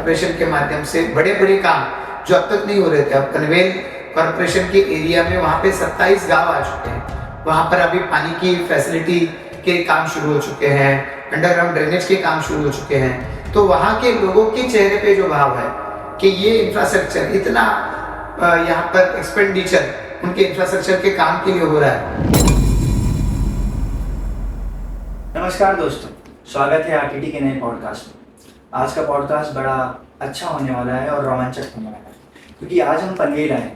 Corporation के माध्यम से बड़े बड़े काम जो अब तक नहीं हो रहे थे, अब पनवेल कॉर्पोरेशन के एरिया में वहाँ पे 27 गांव आ चुके हैं। वहाँ पर अभी पानी की फैसिलिटी के काम शुरू हो चुके हैं, अंडरग्राउंड ड्रेनेज के काम शुरू हो चुके हैं। तो वहाँ के लोगों के चेहरे पे जो भाव है कि ये इंफ्रास्ट्रक्चर इतना यहाँ पर एक्सपेंडिचर उनके इंफ्रास्ट्रक्चर के काम के लिए हो रहा है। नमस्कार दोस्तों, स्वागत है आरटीटी के नए पॉडकास्ट में। आज का पॉडकास्ट बड़ा अच्छा होने वाला है और रोमांचक होने वाला है, क्योंकि आज हम पनवेल आए।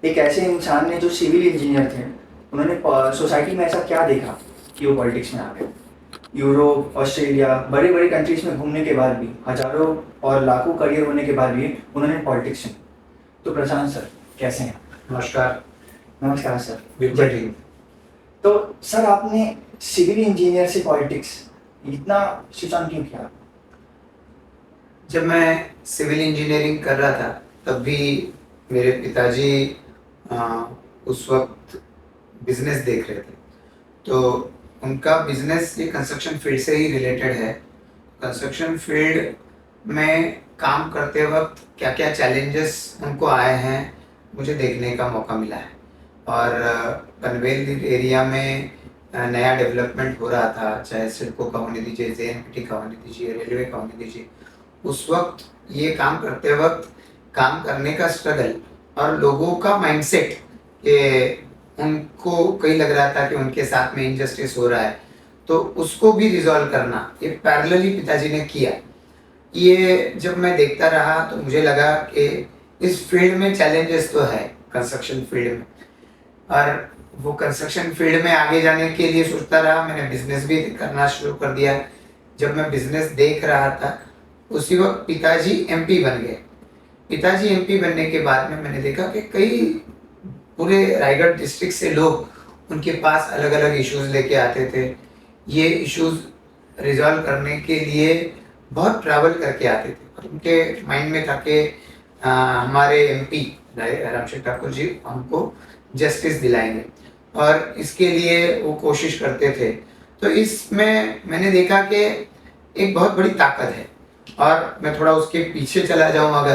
एक ऐसे इंसान ने जो सिविल इंजीनियर थे, उन्होंने सोसाइटी में ऐसा क्या देखा कि वो पॉलिटिक्स में आ गए। यूरोप, ऑस्ट्रेलिया, बड़े बड़े कंट्रीज में घूमने के बाद भी, हजारों और लाखों करियर होने के बाद भी उन्होंने पॉलिटिक्स में। तो प्रशांत सर कैसे हैं? नमस्कार। नमस्कार सर। बिल्कुल ठीक। तो सर, आपने सिविल इंजीनियर से पॉलिटिक्स इतना स्विच ऑन क्यों किया? जब मैं सिविल इंजीनियरिंग कर रहा था तब भी मेरे पिताजी उस वक्त बिजनेस देख रहे थे। तो उनका बिजनेस ये कंस्ट्रक्शन फील्ड से ही रिलेटेड है। कंस्ट्रक्शन फील्ड में काम करते वक्त क्या क्या चैलेंजेस उनको आए हैं मुझे देखने का मौका मिला है। और पनवेल एरिया में नया डेवलपमेंट हो रहा था, चाहे सिडको का होने दीजिए, जेएनपीटी का होने दीजिए, रेलवे का होने दीजिए। उस वक्त ये काम करते वक्त काम करने का स्ट्रगल और लोगों का माइंडसेट कि उनको कहीं लग रहा था कि उनके साथ में इनजस्टिस हो रहा है, तो उसको भी रिजॉल्व करना ये पैरेलली पिताजी ने किया। ये जब मैं देखता रहा तो मुझे लगा कि इस फील्ड में चैलेंजेस तो है कंस्ट्रक्शन फील्ड में, और वो कंस्ट्रक्शन फील्ड में आगे जाने के लिए सोचता रहा। मैंने बिजनेस भी करना शुरू कर दिया। जब मैं बिजनेस देख रहा था उसी वक्त पिताजी एमपी बन गए। पिताजी एमपी बनने के बाद में मैंने देखा कि कई पूरे रायगढ़ डिस्ट्रिक्ट से लोग उनके पास अलग अलग इश्यूज लेके आते थे। ये इश्यूज रिजॉल्व करने के लिए बहुत ट्रैवल करके आते थे और उनके माइंड में था कि हमारे एमपी रामशेखर ठाकुर जी हमको जस्टिस दिलाएंगे और इसके लिए वो कोशिश करते थे। तो इसमें मैंने देखा कि एक बहुत बड़ी ताकत है। और मैं थोड़ा उसके पीछे चला जाऊं अगर,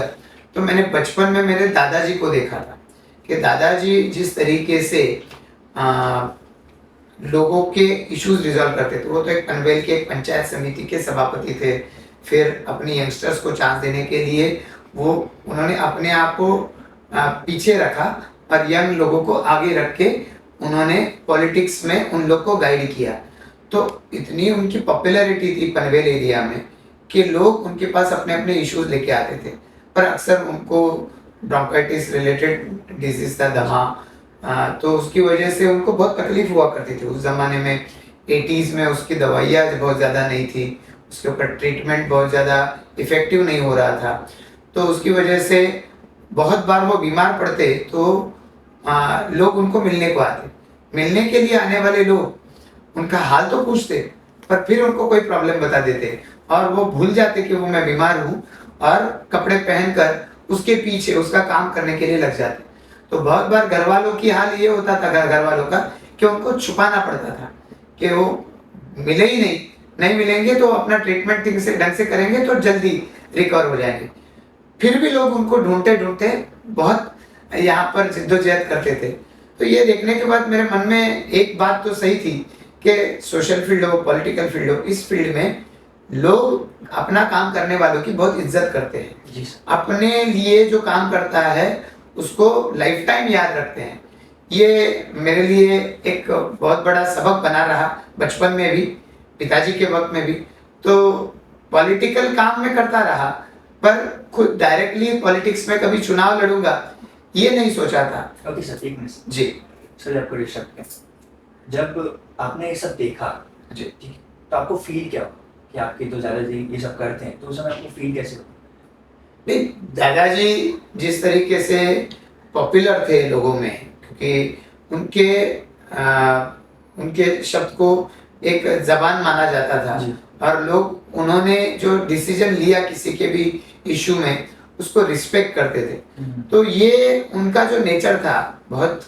तो मैंने बचपन में मेरे दादाजी को देखा था कि दादाजी जिस तरीके से लोगों के इश्यूज रिजॉल्व करते थे। वो तो एक पनवेल के एक पंचायत समिति के सभापति थे। फिर अपनी यंगस्टर्स को चांस देने के लिए उन्होंने अपने आप को पीछे रखा और यंग लोगों को आगे रख के उन्होंने पॉलिटिक्स में उन लोग को गाइड किया। तो इतनी उनकी पॉपुलैरिटी थी पनवेल एरिया में कि लोग उनके पास अपने अपने इश्यूज लेके आते थे। पर अक्सर उनको ब्रोंकाइटिस रिलेटेड डिजीज था, दमा, तो उसकी वजह से उनको बहुत तकलीफ हुआ करती थी। उस ज़माने में 80s में उसकी दवाइयाँ बहुत ज़्यादा नहीं थी, उसके ऊपर ट्रीटमेंट बहुत ज़्यादा इफ़ेक्टिव नहीं हो रहा था। तो उसकी वजह से बहुत बार वो बीमार पड़ते तो लोग उनको मिलने को आते। मिलने के लिए आने वाले लोग उनका हाल तो पूछते पर फिर उनको कोई प्रॉब्लम बता देते और वो भूल जाते कि वो मैं बीमार हूँ और कपड़े पहनकर उसके पीछे उसका काम करने के लिए लग जाते। तो बहुत बार घर वालों की हाल ये होता था, घर वालों का, कि उनको छुपाना पड़ता था कि वो मिले ही नहीं मिलेंगे तो अपना ट्रीटमेंट ठीक से ढंग से करेंगे तो जल्दी रिकवर हो जाएंगे। फिर भी लोग उनको ढूंढते बहुत यहाँ पर जिद्दोजहद करते थे। तो ये देखने के बाद मेरे मन में एक बात तो सही थी कि सोशल फील्ड हो, पॉलिटिकल फील्ड हो, इस फील्ड में लोग अपना काम करने वालों की बहुत इज्जत करते हैं। अपने लिए जो काम करता है उसको लाइफ टाइम याद रखते हैं। ये मेरे लिए एक बहुत बड़ा सबक बना रहा बचपन में भी, पिताजी के वक्त में भी। तो पॉलिटिकल काम में करता रहा पर खुद डायरेक्टली पॉलिटिक्स में कभी चुनाव लड़ूंगा ये नहीं सोचा था। ओके सर, एक मिनट जी। सर, आपको डिस्टर्ब किया। जब आपने ये सब देखा जी, तो आपको फील क्या हुआ कि आपके तो दादाजी ये सब करते हैं, तो उस समय आपको फील कैसे हुआ? नहीं, दादाजी जिस तरीके से पॉपुलर थे लोगों में, क्योंकि उनके शब्द को एक जबान माना जाता था और लोग उन्होंने जो डिसीजन लिया किसी के भी इशू में उसको रिस्पेक्ट करते थे। तो ये उनका जो नेचर था, बहुत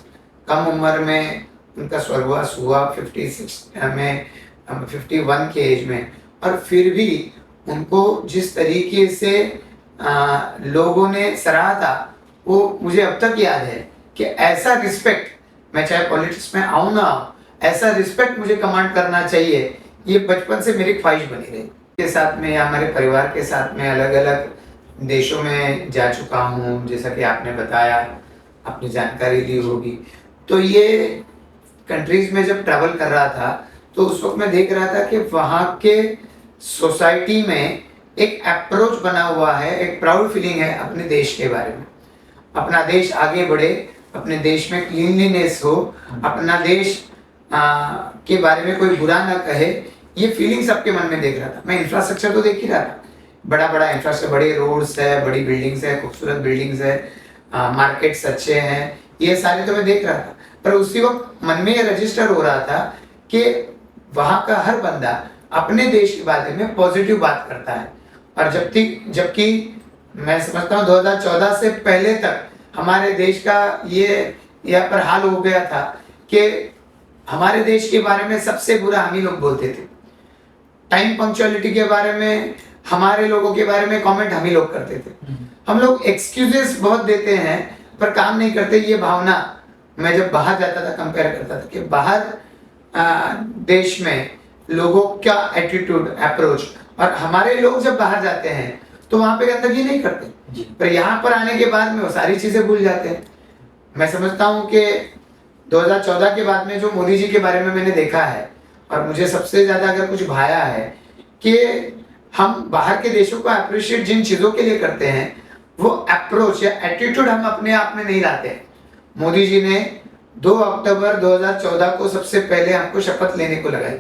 कम उम्र में उनका स्वर्गवास हुआ 51 के एज में, और फिर भी उनको जिस तरीके से लोगों ने सराहा था, वो मुझे अब तक याद है कि ऐसा रिस्पेक्ट, मैं चाहे पॉलिटिक्स में आऊँ ना आऊँ, ऐसा रिस्पेक्ट मुझे कमांड करना चाहिए, ये बचपन से मेरी ख्वाहिश बनी रही। के साथ में या हमारे परिवार के साथ में अलग अलग देशों में जा चुका हूँ, जैसा कि आपने बताया, आपने जानकारी ली होगी। तो ये कंट्रीज में जब ट्रैवल कर रहा था तो उस वक्त मैं देख रहा था कि वहाँ के सोसाइटी में एक अप्रोच बना हुआ है, एक प्राउड फीलिंग है अपने देश के बारे में। अपना देश आगे बढ़े, अपने देश में क्लीनलीनेस हो, अपना देश के बारे में कोई बुरा ना कहे, ये फीलिंग सबके मन में देख रहा था। मैं इंफ्रास्ट्रक्चर तो देख ही रहा था, बड़ा बड़ा इंफ्रास्ट्रक्चर, बड़े रोड्स है, बड़ी बिल्डिंग्स है, खूबसूरत बिल्डिंग्स है, मार्केट्स अच्छे हैं, ये सारे तो मैं देख रहा था। पर उसी वक्त मन में ये रजिस्टर हो रहा था कि वहाँ का हर बंदा अपने देश के बारे में पॉजिटिव बात करता है। और जबकि मैं समझता हूँ 2014 से पहले तक हमारे देश का ये यहाँ पर हाल हो गया था कि हमारे देश के बारे में सबसे बुरा हम ही लोग बोलते थे। टाइम पंक्चुअलिटी के बारे में, हमारे लोगों के बारे में कमेंट हम ही लोग करते थे। हम लोग एक्सक्यूजेस बहुत देते हैं पर काम नहीं करते। ये भावना मैं जब बाहर जाता था कंपेयर करता था कि बाहर देश में लोगों का एटीट्यूड, अप्रोच, और हमारे लोग जब बाहर जाते हैं तो वहाँ पे गंदगी नहीं करते, पर यहाँ पर आने के बाद में वो सारी चीजें भूल जाते हैं। मैं समझता हूँ कि 2014 के बाद में जो मोदी जी के बारे में मैंने देखा है, और मुझे सबसे ज्यादा अगर कुछ भाया है कि हम बाहर के देशों को अप्रिशिएट जिन चीजों के लिए करते हैं, वो अप्रोच या एटीट्यूड हम अपने आप में नहीं लाते। मोदी जी ने 2 अक्टूबर 2014 को सबसे पहले हमको शपथ लेने को लगाई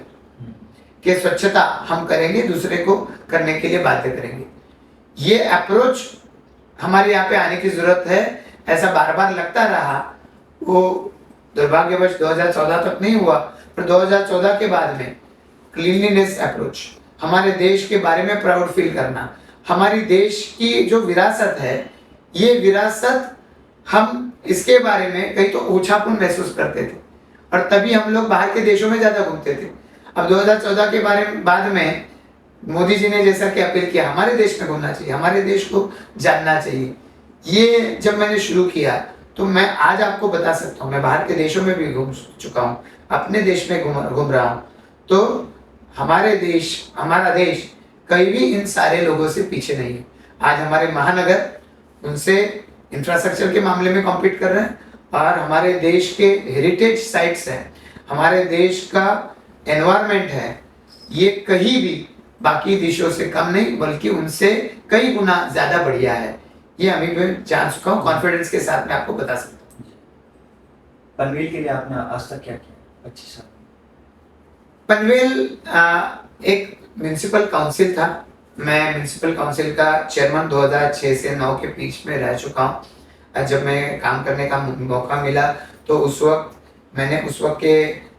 कि स्वच्छता हम करेंगे, दूसरे को करने के लिए बातें करेंगे। ये अप्रोच हमारे यहाँ पे आने की जरूरत है। ऐसा बार बार लगता रहा, वो दुर्भाग्यवश 2014 तक नहीं हुआ, पर 2014 के बाद में क्लीनलीनेस अप्रोच, हमारे देश के बारे में प्राउड फील करना, हमारी देश की जो विरासत है, ये विरासत हम इसके बारे में कहीं तो ओछापन महसूस करते थे और तभी हम लोग बाहर के देशों में ज्यादा घूमते थे। अब 2014 के बाद में मोदी जी ने जैसा कि अपील किया, हमारे देश में घूमना चाहिए, हमारे देश को जानना चाहिए। ये जब मैंने शुरू किया तो मैं आज आपको बता सकता हूँ, मैं बाहर के देशों में भी घूम चुका हूँ, अपने देश में घूम रहा हूँ, तो हमारा देश कहीं भी इन सारे लोगों से पीछे नहीं है। आज हमारे महानगर उनसे इंफ्रास्ट्रक्चर के मामले में कॉम्पीट कर रहे हैं, और हमारे देश के हेरिटेज साइट्स हैं, हमारे देश का एनवायरनमेंट है, ये कहीं भी बाकी देशों से कम नहीं बल्कि उनसे कई गुना ज्यादा बढ़िया है। ये अभी मैं जान चुका हूँ, कॉन्फिडेंस के साथ मैं आपको बता सकता हूँ। पनवेल के लिए आपने आज तक क्या किया? अच्छी साहब, पनवेल एक म्यूनिसिपल काउंसिल था। मैं म्यूनिसिपल काउंसिल का चेयरमैन 2006 से 9 के बीच में रह चुका हूँ। जब मैं काम करने का मौका मिला तो उस वक्त के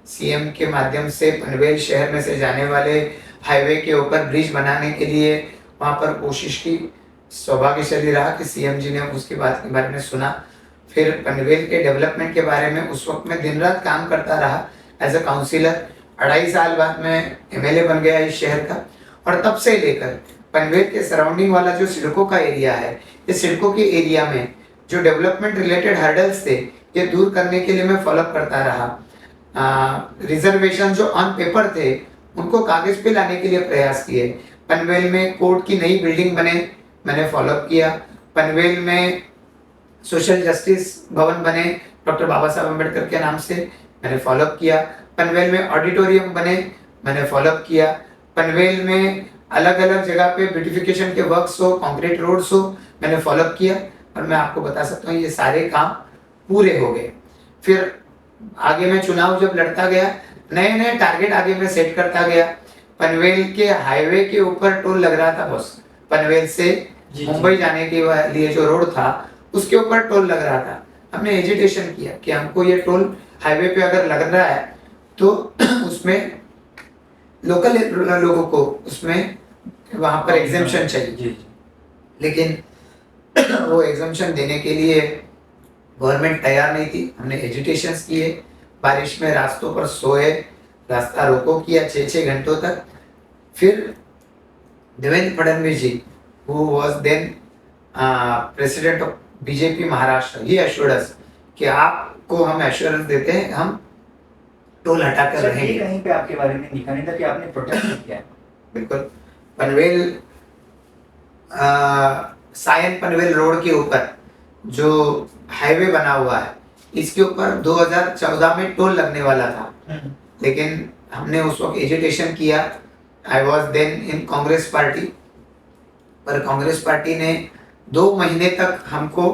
सीएम के माध्यम से पनवेल शहर में से जाने वाले हाईवे के ऊपर ब्रिज बनाने के लिए वहाँ पर कोशिश की। सौभाग्यशाली रहा कि सीएम जी ने उसकी बात के बारे में सुना। फिर पनवेल के डेवलपमेंट के बारे में उस वक्त मैं दिन रात काम करता रहा एज अ काउंसिलर। 2.5 साल बाद मैं एमएलए बन गया इस शहर का, और तब से लेकर पनवेल के सराउंडिंग वाला जो सड़कों का एरिया है, इस सड़कों के एरिया में जो डेवलपमेंट रिलेटेड हर्डल्स थे, ये दूर करने के लिए मैं फॉलोअप करता रहा। रिजर्वेशन जो ऑन पेपर थे उनको कागज पे लाने के लिए प्रयास किए। पनवेल में कोर्ट की नई बिल्डिंग बने, मैंने फॉलोअप किया। पनवेल में सोशल जस्टिस भवन बने डॉक्टर बाबा साहब अम्बेडकर के नाम से, मैंने फॉलोअप किया। पनवेल में ऑडिटोरियम बने, मैंने फॉलोअप किया। पनवेल में अलग अलग जगह पे ब्यूटिफिकेशन के वर्क्स हो, कंक्रीट रोड्स हो, मैंने फॉलोअप किया। और मैं आपको बता सकता हूँ ये सारे काम पूरे हो गए। फिर आगे मैं चुनाव जब लड़ता गया, नए नए टारगेट आगे मैं सेट करता गया। पनवेल के हाईवे के ऊपर टोल लग रहा था बॉस, पनवेल से मुंबई जाने के लिए जो रोड था उसके ऊपर टोल लग रहा था। हमने एजिटेशन किया कि हमको ये टोल हाईवे पे अगर लग रहा है तो उसमें लोकल लोगों को उसमें वहां पर एग्जेम्पशन चाहिए, लेकिन वो एग्जेम्पशन देने के लिए गवर्नमेंट तैयार नहीं थी। हमने एजिटेशंस किए, बारिश में रास्तों पर सोए, रास्ता रोको किया 6-6 घंटों तक। फिर Devendra Fadnavis ji, who was then president of BJP Maharashtra, he assured us कि आपको हम एश्योरेंस देते हैं, हम टोल हटाकर सर ये रहेंगे। कहीं पे आपके बारे में लिखा नहीं था कि आपने प्रोटेस्ट किया है। बिल्कुल। पनवेल सायन पनवेल रोड के ऊपर जो हाईवे बना हुआ है, इसके ऊपर 2014 में टोल लगने वाला था, लेकिन हमने उस वक्त एजिटेशन किया। I was then in Congress party, पर कांग्रेस पार्टी ने 2 महीने तक हमको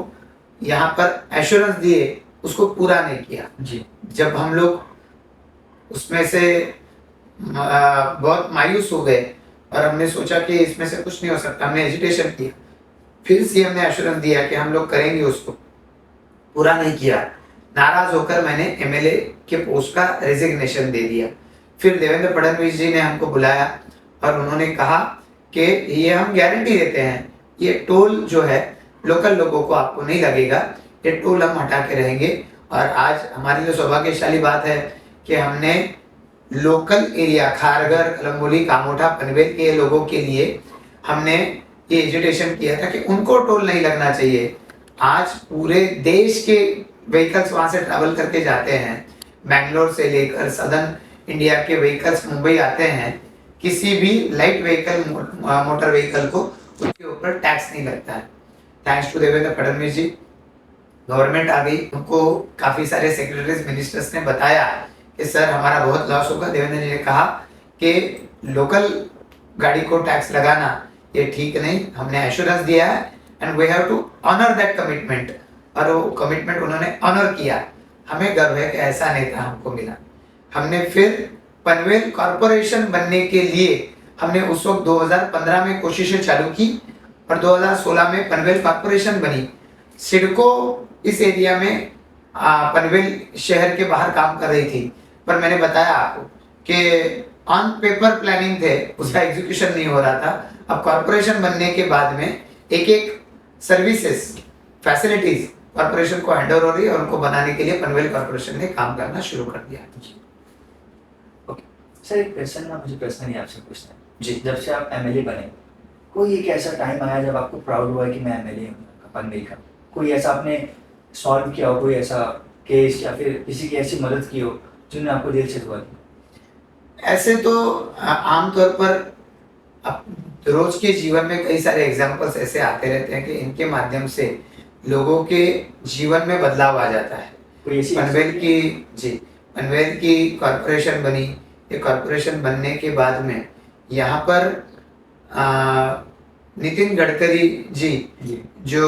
यहाँ पर एश्योरेंस दिए, उसको पूरा नहीं किया। जी। जब हम लोग उसमें से बहुत मायूस हो गए और हमने सोचा कि इसमें से कुछ नहीं हो सकता, हमने एजिटेशन किया, फिर सीएम ने एश्योरेंस दिया कि हम लोग करेंगे, उसको पूरा नहीं किया। नाराज होकर मैंने एमएलए के पोस्ट का रेजिग्नेशन दे दिया। फिर देवेंद्र फडणवीस जी ने हमको बुलाया और उन्होंने कहा कि ये हम गारंटी देते हैं, ये टोल जो है लोकल लोगों को आपको नहीं लगेगा, ये टोल हम हटा के रहेंगे। और आज हमारे लिए सौभाग्यशाली बात है कि हमने लोकल एरिया खारघर, कलंगोली, कामोठा, पनवेल के लोगों के लिए हमने ये एजुटेशन किया था कि उनको टोल नहीं लगना चाहिए। आज पूरे देश के व्हीकल्स वहां से ट्रैवल करके जाते हैं, बैंगलोर से लेकर सदर्न इंडिया के व्हीकल्स मुंबई आते हैं, किसी भी लाइट व्हीकल, मोटर व्हीकल को उसके ऊपर टैक्स नहीं लगता है। Thanks to Devendra Fadnavis ji, government आ गई, उनको काफी सारे सेक्रेटरीज, मिनिस्टर्स ने बताया कि सर हमारा बहुत लॉस होगा। देवेंद्र जी ने कहा कि लोकल गाड़ी को टैक्स लगाना ये ठीक नहीं, हमने एश्योरेंस दिया है and we have to honour that commitment. और वो कमिटमेंट उन्होंने ऑनर किया। हमें गर्व है कि ऐसा नेता हमको मिला। हमने फिर पनवेल कॉरपोरेशन बनने के लिए हमने उस वक्त 2015 में कोशिशें चालू की और 2016 में पनवेल कॉरपोरेशन बनी। सिडको इस एरिया में पनवेल शहर के बाहर काम कर रही थी, पर मैंने बताया आपको कि ऑन पेपर प्लानिंग थे, उसका एग्जीक्यूशन नहीं हो रहा था। अब कॉरपोरेशन बनने के बाद में एक एक सर्विसेज, फैसिलिटीज कॉरपोरेशन को हैंडओवर हो रही है और उनको बनाने के लिए पनवेल कॉरपोरेशन ने काम करना शुरू कर दिया। ओके सर, एक क्वेश्चन ना मुझे पर्सनली आपसे पूछना है। जी। जब से आप एमएलए बने, कोई एक ऐसा टाइम आया जब आपको प्राउड हुआ कि मैं एमएलए हूँ पनवेल का? कोई ऐसा आपने सॉल्व किया हो, कोई ऐसा केस या फिर किसी की ऐसी मदद की हो जिन्होंने आपको दिल से दुआ दी? ऐसे तो आमतौर पर रोज के जीवन में कई सारे एग्जाम्पल्स ऐसे आते रहते हैं कि इनके माध्यम से लोगों के जीवन में बदलाव आ जाता है। कोई ऐसी पनवेल की कॉरपोरेशन बनी। ये कॉरपोरेशन बनने के बाद में यहाँ पर नितिन गडकरी जी जो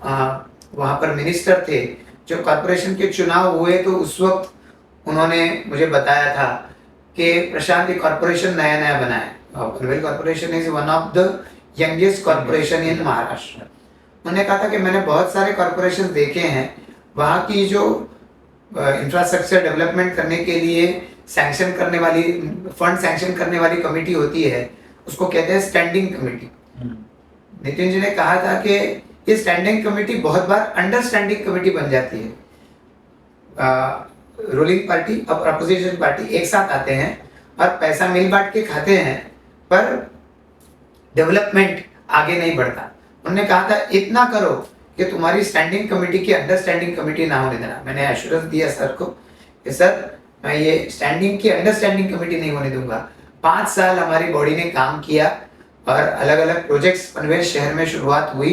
वहाँ पर मिनिस्टर थे, जो कॉरपोरेशन के चुनाव हुए तो उस वक्त उन्होंने मुझे बताया था कि प्रशांत, ये कॉरपोरेशन नया नया बना है, Panvel corporation is one of the youngest corporation in Maharashtra. उन्होंने कहा था कि मैंने बहुत सारे कॉरपोरेशन देखे हैं, वहाँ की जो इंफ्रास्ट्रक्चर डेवलपमेंट करने के लिए सैंक्शन करने वाली, फंड सैंक्शन करने वाली कमेटी होती है, उसको कहते हैं स्टैंडिंग कमेटी। नितिन जी ने कहा था कि ये स्टैंडिंग कमेटी बहुत बार अंडरस्टैंडिंग कमेटी बन जाती है। रूलिंग पार्टी और अपोजिशन पार्टी एक साथ आते हैं और पैसा मिल बांट के खाते हैं, पर डेवलपमेंट आगे नहीं बढ़ता। उन्होंने कहा था इतना करो कि तुम्हारी स्टैंडिंग कमेटी की अंडरस्टैंडिंग कमेटी ना होने देना। मैंने एश्योरेंस दिया सर को कि सर मैं ये स्टैंडिंग की अंडरस्टैंडिंग कमेटी नहीं होने दूंगा। 5 साल हमारी बॉडी ने काम किया और अलग अलग प्रोजेक्ट्स पनवेल शहर में शुरुआत हुई,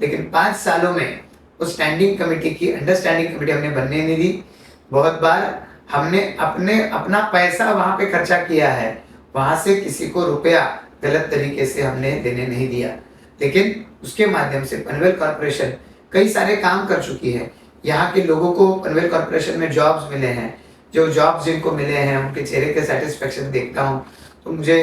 लेकिन 5 सालों में उस स्टैंडिंग कमेटी की अंडरस्टैंडिंग कमेटी हमने बनने नहीं दी। बहुत बार हमने अपना पैसा वहां पे खर्चा किया है, वहां से किसी को रुपया गलत तरीके से हमने देने नहीं दिया, लेकिन उसके माध्यम से पनवेल कॉरपोरेशन कई सारे काम कर चुकी है। यहाँ के लोगों को पनवेल कॉरपोरेशन में जॉब्स मिले हैं। जो जॉब्स जिनको मिले हैं उनके चेहरे के सेटिस्फेक्शन देखता हूँ तो मुझे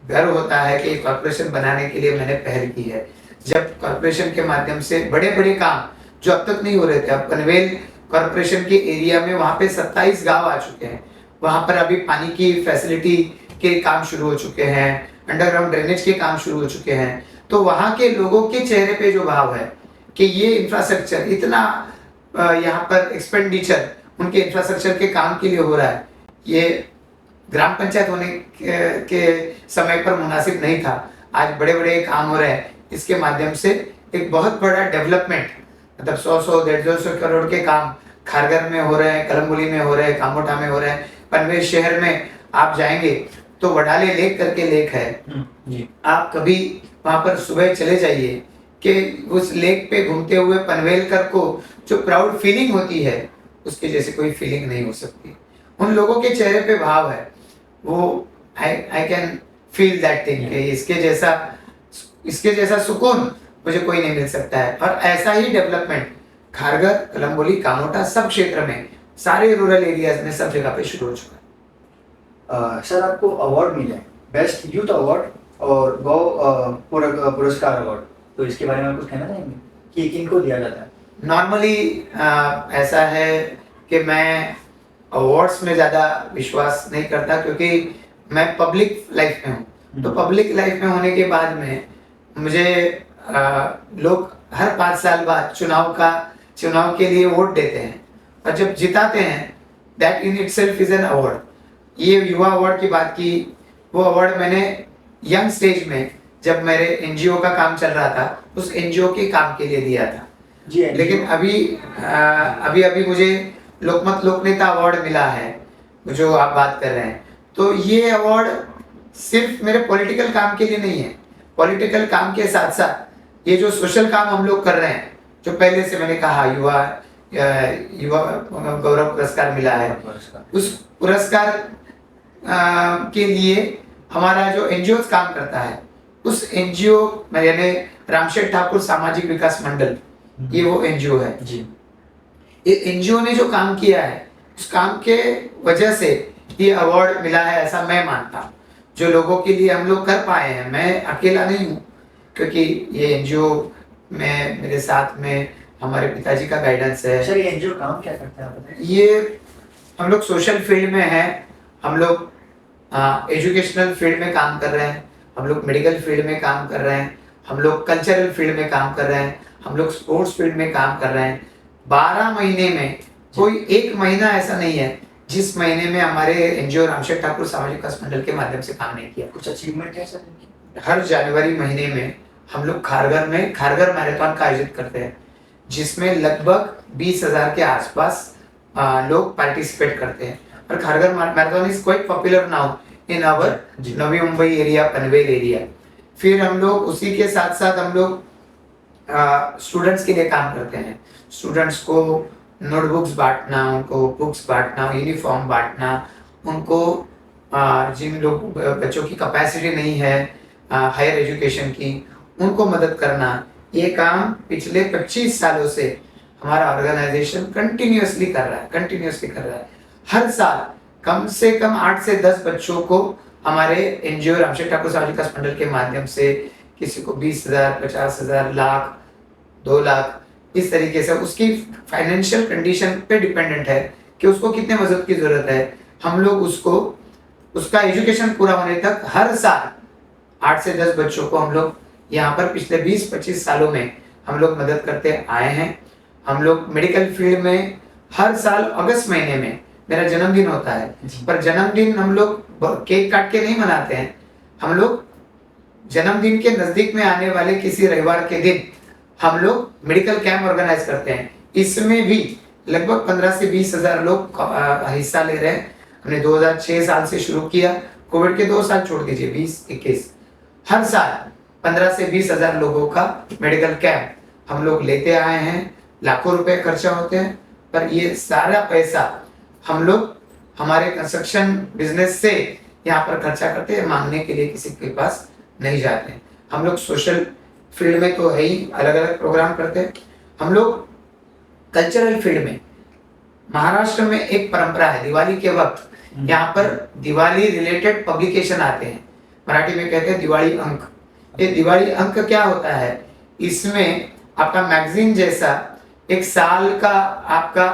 गर्व होता है कि कॉरपोरेशन बनाने के लिए मैंने पहल की है। जब कॉरपोरेशन के माध्यम से बड़े बड़े काम जो अब तक नहीं हो रहे थे, अब पनवेल कॉरपोरेशन के एरिया में वहाँ पे 27 गांव आ चुके हैं। वहाँ पर अभी पानी की फैसिलिटी के काम शुरू हो चुके हैं, अंडरग्राउंड ड्रेनेज के काम शुरू हो चुके हैं। तो वहाँ के लोगों के चेहरे पे जो भाव है कि ये इंफ्रास्ट्रक्चर इतना यहाँ पर एक्सपेंडिचर उनके इंफ्रास्ट्रक्चर के काम के लिए हो रहा है, ये ग्राम पंचायत होने के समय पर मुनासिब नहीं था। आज बड़े बड़े काम हो रहे हैं, इसके माध्यम से एक बहुत बड़ा डेवलपमेंट, मतलब 100 150 करोड़ के काम खारगर में हो रहे हैं, कलमबुली में हो रहे हैं, कामोठा में हो रहे हैं। पनवेल शहर में आप जाएंगे तो वडाले लेक करके लेक है, जी। आप कभी वहां पर सुबह चले जाइए कि उस लेक पे घूमते हुए पनवेलकर को जो प्राउड फीलिंग होती है उसके जैसे कोई फीलिंग नहीं हो सकती। उन लोगों के चेहरे पे भाव है, वो I can feel that thing कि इसके जैसा सुकून मुझे कोई नहीं मिल सकता है। और ऐसा ही डेवलपमेंट खारगर, कलमबुली, कामोठा सब क्षेत्र में, सारे रूरल एरियाज में सब जगह पे शुरू हो चुका है। सर आपको अवार्ड मिले, बेस्ट यूथ अवार्ड और गौ पुरस्कार अवार्ड, तो इसके बारे में कुछ कहना चाहेंगे कि किनको दिया जाता है? नॉर्मली ऐसा है कि मैं अवार्ड्स में ज़्यादा विश्वास नहीं करता, क्योंकि मैं पब्लिक लाइफ में हूँ। तो पब्लिक लाइफ में होने के बाद में मुझे लोग हर 5 साल बाद चुनाव के लिए वोट देते हैं, और जब जिताते हैं that in itself is an award. ये युवा अवार्ड की बात की, वो अवार्ड मैंने यंग स्टेज में जब मेरे एनजीओ का काम चल रहा था उस एनजीओ के काम के लिए दिया था जी। लेकिन अभी मुझे लोकमत लोकनेता अवार्ड मिला है जो आप बात कर रहे हैं। तो ये अवार्ड सिर्फ मेरे पॉलिटिकल काम के लिए नहीं है, पॉलिटिकल काम के साथ साथ ये जो सोशल काम हम लोग कर रहे हैं, जो पहले से मैंने कहा युवा गौरव पुरस्कार मिला है, उस पुरस्कार के लिए हमारा जो एनजीओ काम करता है, उस एनजीओ यानी रामशेठ ठाकुर सामाजिक विकास मंडल, ये वो एनजीओ है जी। ये एनजीओ ने जो काम किया है उस काम के वजह से ये अवार्ड मिला है, ऐसा मैं मानता हूँ। जो लोगों के लिए हम लोग कर पाए हैं, मैं अकेला नहीं हूँ, क्योंकि ये एनजीओ में मेरे साथ में हमारे पिताजी का गाइडेंस है। सर ये एनजीओ काम क्या करता है आप बताइए? ये हम लोग सोशल फील्ड में हैं, हम लोग एजुकेशनल फील्ड में काम कर रहे हैं, हम लोग मेडिकल फील्ड में काम कर रहे हैं, हम लोग कल्चरल फील्ड में काम कर रहे हैं, हम लोग स्पोर्ट्स फील्ड में काम कर रहे हैं। 12 महीने में कोई एक महीना ऐसा नहीं है जिस महीने में हमारे एनजीओ रामशेठ ठाकुर सामाजिक विकास मंडल के माध्यम से काम नहीं किया। कुछ अचीवमेंट है सर इनकी? हर जनवरी महीने में हम लोग खारगर में खारगर मैराथन का आयोजित करते हैं, जिसमें लगभग 20,000 के आसपास लोग पार्टिसिपेट करते हैं। और Kharghar marathon is quite popular now in our Navi Mumbai area, Panvel area. फिर हम लोग उसी के साथ साथ हम लोग स्टूडेंट्स के लिए काम करते हैं। स्टूडेंट्स को नोटबुक्स बांटना, उनको बुक्स बांटना, यूनिफॉर्म बांटना, उनको जिन लोग बच्चों की कैपेसिटी नहीं है हायर एजुकेशन की, उनको मदद करना, ये काम पिछले 25 सालों से हमारा ऑर्गेनाइजेशन कंटिन्यूअसली कर रहा है। हर साल कम से कम 8 से 10 बच्चों को हमारे एनजीओ रामशेठ ठाकुर सामाजिक विकास मंडल के माध्यम से, किसी को 20,000, 50,000, लाख, 2 लाख, इस तरीके से उसकी फाइनेंशियल कंडीशन पे डिपेंडेंट है कि उसको कितने मदद की जरूरत है। हम लोग उसका एजुकेशन पूरा होने तक हर साल 8 से 10 बच्चों को हम लोग यहाँ पर पिछले 20-25 सालों में हम लोग मदद करते आए हैं। हम लोग मेडिकल फील्ड में हर साल अगस्त महीने में मेरा जन्मदिन होता है, पर जन्मदिन हम लोग केक काट के नहीं मनाते हैं। हम लोग जन्मदिन के नजदीक में आने वाले किसी रविवार के दिन हम लोग मेडिकल कैंप ऑर्गेनाइज करते हैं। इसमें भी लगभग 15 से 20,000 लोग हिस्सा ले रहे हैं। हमने 2006 साल से शुरू किया, कोविड के 2 साल छोड़ दीजिए, 20-21, हर साल 15 से 20,000 लोगों का मेडिकल कैंप हम लोग लेते आए हैं। लाखों रुपए खर्चा होते हैं, पर ये सारा पैसा हम लोग हमारे कंस्ट्रक्शन बिजनेस से यहाँ पर खर्चा करते हैं, मांगने के लिए किसी के पास नहीं जाते हैं। हम लोग सोशल फील्ड में तो है ही, अलग अलग प्रोग्राम करते हैं। हम लोग कल्चरल फील्ड में, महाराष्ट्र में एक परंपरा है, दिवाली के वक्त यहाँ पर दिवाली रिलेटेड पब्लिकेशन आते हैं, मराठी में कहते हैं दिवाली अंक। ये दिवाली अंक क्या होता है, इसमें आपका मैगजीन जैसा एक साल का आपका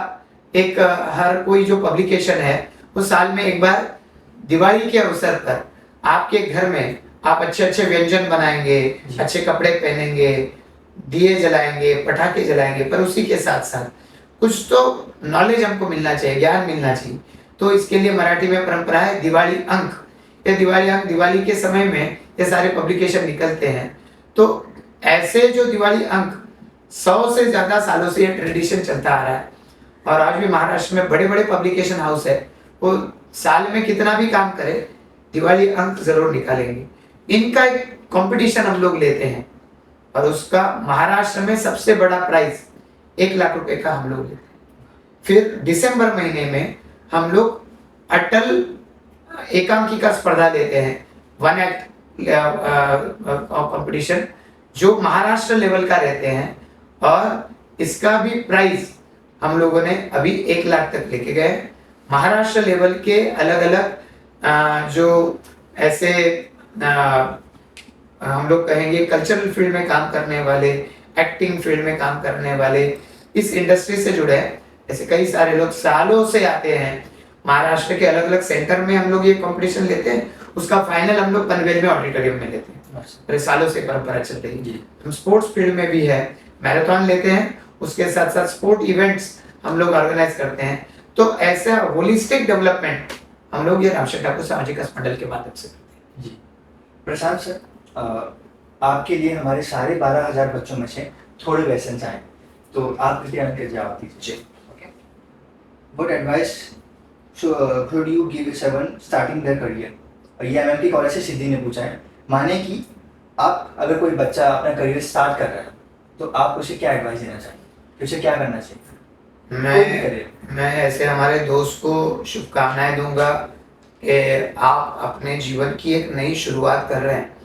एक हर कोई जो पब्लिकेशन है वो साल में एक बार दिवाली के अवसर पर आपके घर में आप अच्छे अच्छे व्यंजन बनाएंगे, अच्छे कपड़े पहनेंगे, दिए जलाएंगे, पटाखे जलाएंगे, पर उसी के साथ साथ कुछ तो नॉलेज हमको मिलना चाहिए, ज्ञान मिलना चाहिए। तो इसके लिए मराठी में परंपरा है दिवाली अंक। ये दिवाली अंक, दिवाली के समय में ये सारे पब्लिकेशन निकलते हैं। तो ऐसे जो दिवाली अंक 100 से ज्यादा सालों से ये ट्रेडिशन चलता आ रहा है और आज भी महाराष्ट्र में बड़े बड़े पब्लिकेशन हाउस है, वो साल में कितना भी काम करे दिवाली अंक जरूर निकालेंगे। इनका एक कंपटीशन हम लोग लेते हैं और उसका महाराष्ट्र में सबसे बड़ा प्राइज 1 लाख रुपए का हम लोग लेते हैं। फिर दिसंबर महीने में हम लोग अटल एकांकिका स्पर्धा लेते हैं, 1 एक्ट कंपटीशन, जो महाराष्ट्र लेवल का रहते हैं और इसका भी प्राइस हम लोगों ने अभी 1 लाख तक लेके गए। महाराष्ट्र लेवल के अलग अलग जो ऐसे हम लोग कहेंगे कल्चरल फील्ड में काम करने वाले, एक्टिंग फील्ड में काम करने वाले, इस इंडस्ट्री से जुड़े हैं, ऐसे कई सारे लोग सालों से आते हैं। महाराष्ट्र के अलग अलग सेंटर में हम लोग ये कंपटीशन लेते हैं, उसका फाइनल हम लोग पनवेल में ऑडिटोरियम में लेते हैं। अरे सालों से परंपरा चल रही है। हम स्पोर्ट्स फील्ड में भी है, मैराथन लेते हैं, उसके साथ साथ स्पोर्ट इवेंट्स हम लोग ऑर्गेनाइज करते हैं। तो ऐसा होलिस्टिक डेवलपमेंट हम लोग ये रामशेठ ठाकुर सामाजिक मंडल के माध्यम से करते हैं। जी प्रशांत सर, आपके लिए हमारे सारे 12,000 बच्चों में से थोड़े क्वेश्चन आए, तो आप कृपया उनके जवाब दीजिए। What advice should you give someone starting their career? ये MMT कॉलेज से सिद्धि ने पूछा है। माने कि आप अगर कोई बच्चा अपना करियर स्टार्ट कर रहा है तो आप उसे क्या एडवाइस देना चाहिए, उसे क्या करना चाहिए? मैं ऐसे हमारे दोस्त को शुभकामनाएं दूंगा कि आप अपने जीवन की एक नई शुरुआत कर रहे हैं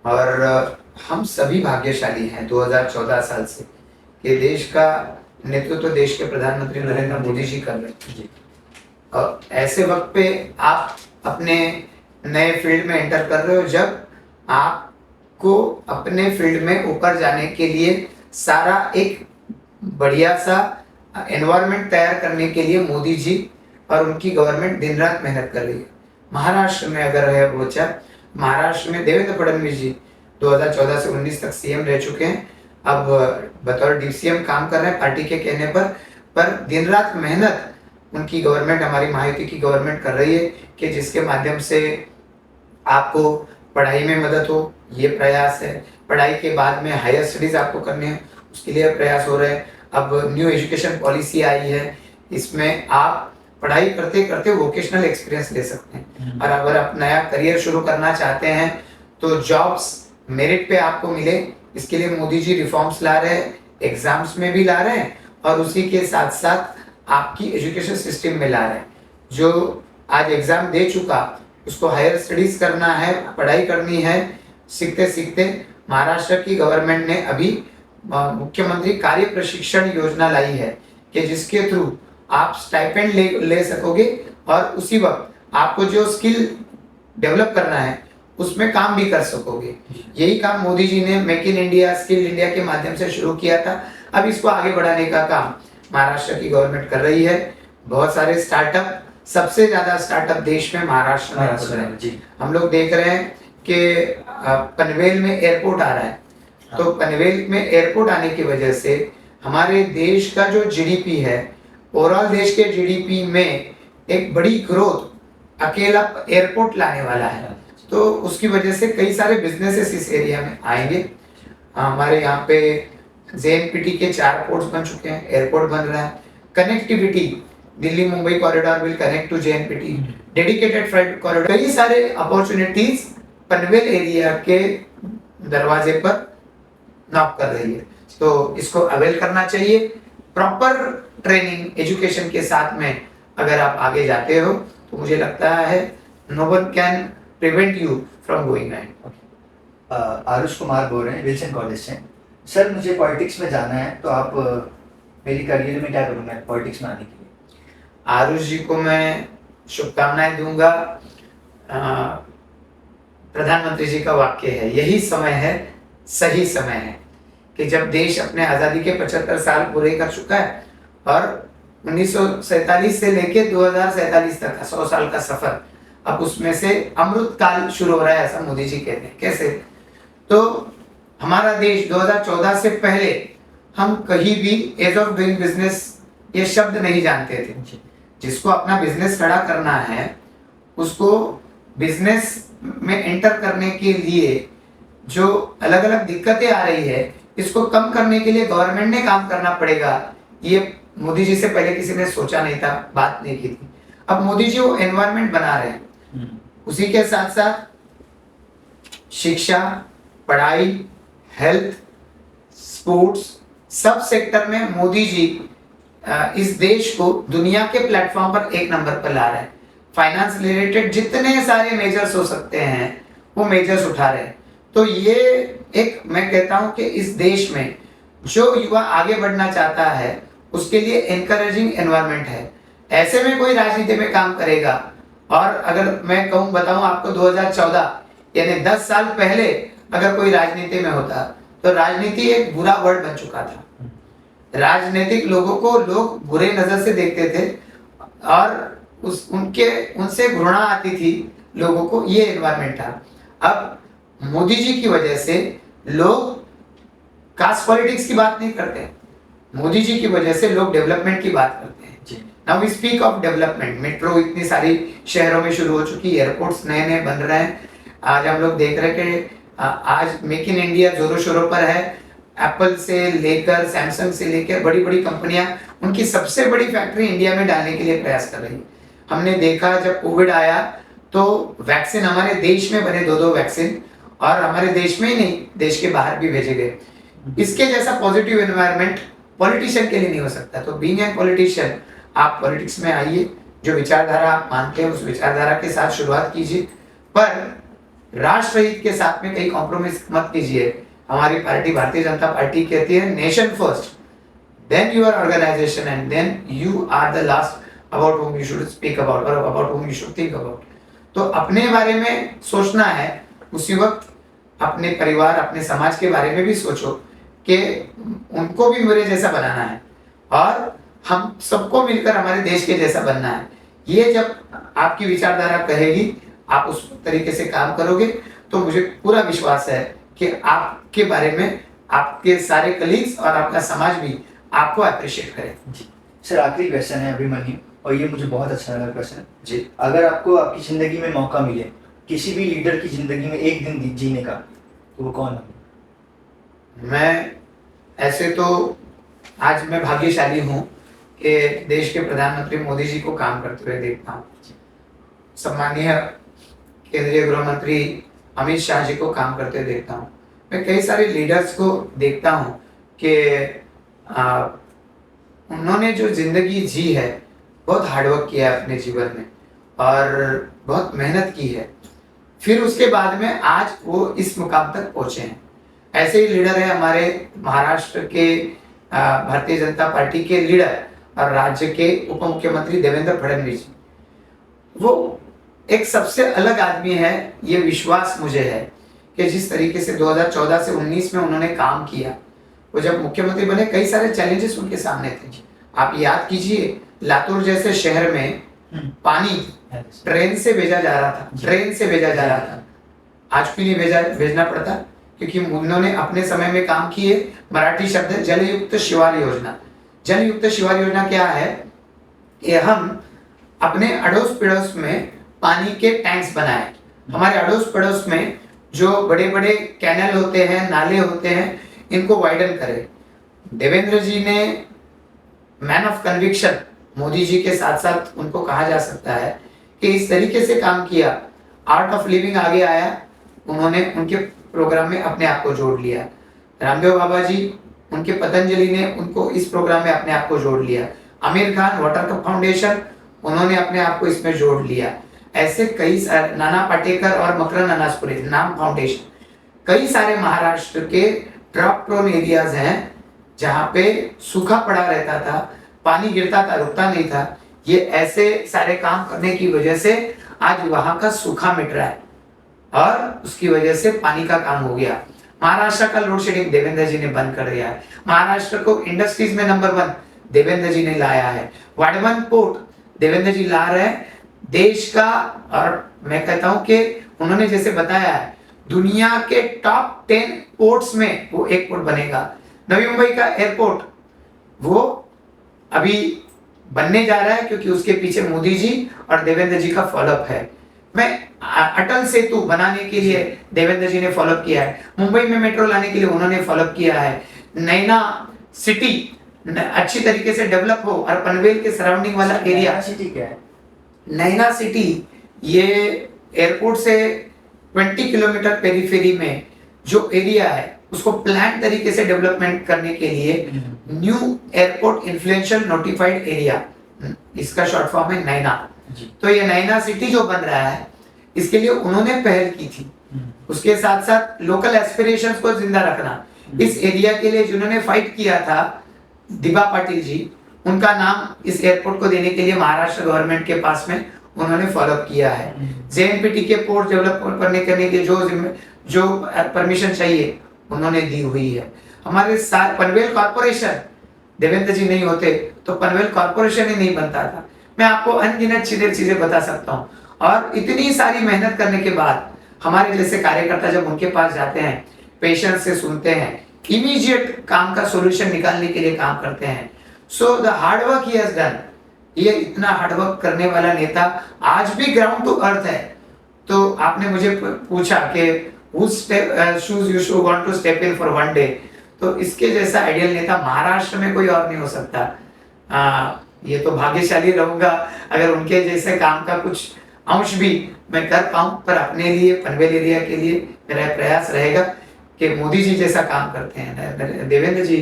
और हम सभी भाग्यशाली हैं 2014 साल से कि देश का नेतृत्व देश के प्रधानमंत्री नरेंद्र मोदी जी कर रहे हैं। और ऐसे वक्त पे आप अपने नए फील्ड में एंटर कर रहे हो जब आपको अपने फील्ड में ऊपर जाने के लिए सारा एक बढ़िया सा एनवायरनमेंट तैयार करने के लिए मोदी जी और उनकी गवर्नमेंट दिन रात मेहनत कर रही है। महाराष्ट्र में अगर है बोचा, महाराष्ट्र में देवेंद्र फडणवीस जी 2014 से 19 तक सीएम रह चुके हैं, अब बतौर डीसीएम काम कर रहे हैं पार्टी के कहने पर दिन रात मेहनत उनकी गवर्नमेंट, हमारी महायुति की गवर्नमेंट कर रही है कि जिसके माध्यम से आपको पढ़ाई में मदद हो, ये प्रयास है। पढ़ाई के बाद में हायर स्टडीज आपको करने हैं, उसके लिए प्रयास हो रहे हैं। अब न्यू एजुकेशन पॉलिसी आई है, इसमें आप पढ़ाई करते करते वोकेशनल एक्सपीरियंस ले सकते हैं और अगर आप नया करियर शुरू करना चाहते हैं तो जॉब्स मेरिट पे आपको मिले, इसके लिए मोदी जी रिफॉर्म्स ला रहे हैं, एग्जाम्स में भी ला रहे हैं और उसी के साथ साथ आपकी एजुकेशन सिस्टम में ला रहे हैं। जो आज एग्जाम दे चुका उसको हायर स्टडीज करना है, पढ़ाई करनी है, सीखते सीखते महाराष्ट्र की गवर्नमेंट ने अभी मुख्यमंत्री कार्य प्रशिक्षण योजना लाई है कि जिसके थ्रू आप स्टाइपेंड ले सकोगे और उसी वक्त आपको जो स्किल डेवलप करना है उसमें काम भी कर सकोगे। यही काम मोदी जी ने make in India, skill India के माध्यम से शुरू किया था। अब इसको आगे बढ़ाने का काम महाराष्ट्र की गवर्नमेंट कर रही है। बहुत सारे स्टार्टअप, सबसे ज्यादा स्टार्टअप देश में महाराष्ट्र में हो रहे हैं। हम लोग देख रहे हैं कि पनवेल में एयरपोर्ट आ रहा है, तो पनवेल में एयरपोर्ट आने की वजह से हमारे देश का जो जीडीपी है, ओवरऑल देश के जीडीपी में एक बड़ी ग्रोथ अकेला एयरपोर्ट लाने वाला है। तो उसकी वजह से कई सारे बिजनेसेस इस एरिया में आएंगे। हमारे यहाँ पे जेएनपीटी के 4 पोर्ट्स बन चुके हैं, एयरपोर्ट बन रहा है, connectivity Delhi Mumbai corridor will connect to JNPT, dedicated flight corridor, कई सारे अपॉर्चुनिटीज पनवेल एरिया के दरवाजे पर नॉक कर रही है। तो इसको अवेल करना चाहिए। प्रॉपर ट्रेनिंग एजुकेशन के साथ में अगर आप आगे जाते हो तो मुझे लगता है no one can prevent you from going ahead. Arush Kumar बोल रहे हैं विल्सन कॉलेज से। सर मुझे पॉलिटिक्स में जाना है, तो आप मेरी करियर में क्या करूँगा पॉलिटिक्स में आने के लिए? आरुष जी को मैं शुभकामनाएं दूंगा। प्रधानमंत्री जी का वाक्य है, यही समय है, सही समय है, कि जब देश अपने आज़ादी के 75 साल पूरे कर चुका है और 1947 से लेके 2047 तक का 100 साल का सफर, अब उसमें से अमृत काल शुरू हो रहा है, ऐसा मोदी जी कहते हैं। कैसे? तो हमारा देश 2014 से पहले हम कहीं भी एज ऑफ डूइंग बिजनेस ये शब्द नहीं जानते थे। जिसको अपना बिजनेस खड़ा करना है उसको बिजनेस में एंटर करने के लिए जो अलग अलग दिक्कतें आ रही है इसको कम करने के लिए गवर्नमेंट ने काम करना पड़ेगा, ये मोदी जी से पहले किसी ने सोचा नहीं था, बात नहीं की थी। अब मोदी जी वो एनवायरनमेंट बना रहे हैं, उसी के साथ साथ शिक्षा, पढ़ाई, हेल्थ, स्पोर्ट्स, सब सेक्टर में मोदी जी इस देश को दुनिया के प्लेटफॉर्म पर एक नंबर पर ला रहे हैं। फाइनेंस रिलेटेड जितने सारे मेजर्स हो सकते हैं वो मेजर्स उठा रहे हैं। तो ये एक, मैं कहता हूं कि इस देश में जो युवा आगे बढ़ना चाहता है उसके लिए एनकरेजिंग एनवायरनमेंट है। ऐसे में कोई राजनीति में काम करेगा, और अगर मैं कहूं बताऊं आपको 2014 यानी 10 साल पहले अगर कोई राजनीति में होता तो राजनीति एक बुरा वर्ड बन चुका था। राजनीतिक लोगों को लोग बुरे नजर से देखते थे और उनसे घृणा आती थी लोगों को, ये एनवायरनमेंट था। अब मोदी जी की वजह से लोग कास्ट पॉलिटिक्स की बात नहीं करते, मोदी जी की वजह से लोग डेवलपमेंट की बात करते हैं। Now we speak of development. Metro इतनी सारी शहरों में शुरू हो चुकी, एयरपोर्ट्स नए नए बन रहे हैं। आज हम लोग देख रहे हैं कि आज मेक इन इंडिया जोरों शोरों पर है। एप्पल से लेकर सैमसंग से लेकर बड़ी बड़ी कंपनियां उनकी सबसे बड़ी फैक्ट्री इंडिया में डालने के लिए प्रयास कर रही है। हमने देखा जब कोविड आया तो वैक्सीन हमारे देश में बने, 2-2 वैक्सीन, और हमारे देश में ही नहीं देश के बाहर भी भेजे गए। इसके जैसा पॉजिटिव एनवायरनमेंट पॉलिटिशियन के लिए नहीं हो सकता। तो बीइंग एन पॉलिटिशियन, आप पॉलिटिक्स में आइए, जो विचारधारा आप मानते हैं उस विचारधारा के साथ शुरुआत कीजिए, पर राष्ट्र हित के साथ में कहीं कॉम्प्रोमाइज मत कीजिए। हमारी पार्टी भारतीय जनता पार्टी कहती है nation first, then your organisation and then you are the last about whom you should speak about or about whom you should think about। तो अपने बारे में सोचना है, उसी वक्त अपने परिवार, अपने समाज के बारे में भी सोचो कि उनको भी मेरे जैसा बनाना है और हम सबको मिलकर हमारे देश के जैसा बनना है। ये जब आपकी विचारधारा कहेगी, आप उस तरीके से काम करोगे, तो मुझे पूरा विश्वास है कि आपके बारे में आपके सारे कलीग्स और आपका समाज भी आपको अप्रिशिएट करे। जी सर, आखिरी क्वेश्चन है अभिमन्यु, और ये मुझे बहुत अच्छा लगा क्वेश्चन जी। अगर आपको आपकी जिंदगी में मौका मिले किसी भी लीडर की जिंदगी में एक दिन जीने का, तो वो कौन है? मैं ऐसे तो आज मैं भाग्यशाली हूँ कि देश के प्रधानमंत्री मोदी जी को काम करते हुए देखता हूँ, सम्मानीय केंद्रीय गृह मंत्री अमित शाह जी को काम करते हुए देखता हूँ। मैं कई सारे लीडर्स को देखता हूँ कि उन्होंने जो जिंदगी जी है, बहुत हार्डवर्क किया है अपने जीवन में और बहुत मेहनत की है, फिर उसके बाद में आज वो इस मुकाम तक पहुंचे हैं। ऐसे ही लीडर है हमारे महाराष्ट्र के भारतीय जनता पार्टी के लीडर और राज्य के उप मुख्यमंत्री देवेंद्र फडणवीस जी। वो एक सबसे अलग आदमी है, ये विश्वास मुझे है कि जिस तरीके से 2014 से 19 में उन्होंने काम किया, वो जब मुख्यमंत्री बने कई सारे चैलेंजेस उनके सामने थे। आप याद कीजिए, लातूर जैसे शहर में पानी ट्रेन से भेजा जा रहा था, आज भी नहीं भेजना पड़ता, क्योंकि उन्होंने अपने समय में काम किए। मराठी शब्द जलयुक्त शिवार योजना। जलयुक्त शिवार योजना क्या है कि हम अपने अड़ोस पड़ोस में पानी के टैंक्स बनाए। हमारे अड़ोस पड़ोस में जो बड़े बड़े कैनल होते हैं, नाले होते हैं, इनको वाइडन करें। देवेंद्र जी ने man of conviction, Modi ji के साथ साथ उनको कहा जा सकता है कि इस तरीके से काम किया। आर्ट ऑफ लिविंग आगे आया, उन्होंने उनके प्रोग्राम में अपने आप को जोड़ लिया। रामदेव बाबा जी, उनके पतंजलि ने उनको इस प्रोग्राम में अपने आप को जोड़ लिया। Aamir Khan water cup foundation, उन्होंने अपने आप को इसमें जोड़ लिया। ऐसे कई सारे, नाना पाटेकर और मकरन अनासपुरी नाम फाउंडेशन, कई सारे महाराष्ट्र के ड्रॉप प्रोन एरियाज हैं जहाँ पे सूखा पड़ा रहता था, पानी गिरता था, रुकता नहीं था। ये ऐसे सारे काम करने की वजह से आज वहां का सूखा मिट रहा है और उसकी वजह से पानी का काम हो गया। महाराष्ट्र का लोड शेडिंग देवेंद्र जी ने बंद कर दिया है। महाराष्ट्र को इंडस्ट्रीज में नंबर 1 देवेंद्र जी ने लाया है। वाडवन पोर्ट देवेंद्र जी ला रहे हैं देश का, और मैं कहता हूं कि उन्होंने जैसे बताया है दुनिया के टॉप 10 पोर्ट्स में वो एक पोर्ट बनेगा। नवी मुंबई का एयरपोर्ट वो अभी बनने जा रहा है, क्योंकि उसके पीछे मोदी जी और देवेंद्र जी का फॉलोअप है। मैं अटल सेतु बनाने के लिए देवेंद्र जी ने फॉलो किया है, मुंबई में मेट्रो लाने के लिए उन्होंने फॉलो किया है, नैना सिटी अच्छी तरीके से डेवलप हो और पनवेल के सराउंडिंग वाला एरिया। सिटी क्या है? नैना सिटी ये एयरपोर्ट से 20 किलोमीटर पेरीफेरी में जो एरिया है उसको प्लान तरीके से डेवलपमेंट करने के लिए new airport influential notified area, इसका शॉर्ट फॉर्म है नैना। तो ये नैना सिटी जो बन रहा है इसके लिए उन्होंने पहल की थी। उसके साथ साथ लोकल एस्पिरेशंस को जिंदा रखना, इस एरिया के लिए जिन्होंने फाइट किया था दिबा पाटिल जी, उनका नाम इस एयरपोर्ट को देने के लिए महाराष्ट्र गवर्नमेंट के पास में उन्होंने फॉलो किया है। जेएनपीटी के पोर्ट डेवलप करने के जो परमिशन चाहिए उन्होंने दी हुई है। हमारे पनवेल कॉर्पोरेशन, देवेंद्र जी नहीं होते तो पनवेल कॉर्पोरेशन ही नहीं बनता था। मैं आपको अनगिनत चीजें बता सकता हूँ। और इतनी सारी मेहनत करने के बाद हमारे जैसे कार्यकर्ता जब उनके पास जाते हैं, पेशेंस से सुनते हैं, इमीडिएट काम का सॉल्यूशन निकालने के लिए काम करते हैं। So the hard work he has done. ये इतना हार्ड वर्क करने वाला नेता आज भी ग्राउंड टू अर्थ है। तो आपने मुझे पूछा कि shoes you should want to step in for one day, तो इसके जैसा आइडियल नेता महाराष्ट्र में कोई और नहीं हो सकता। ये तो भाग्यशाली रहूंगा अगर उनके जैसे काम का कुछ अंश भी मैं कर पाऊं, पर अपने लिए पनवेल एरिया के लिए मेरा प्रयास रहेगा कि मोदी जी जैसा काम करते हैं देवेंद्र जी,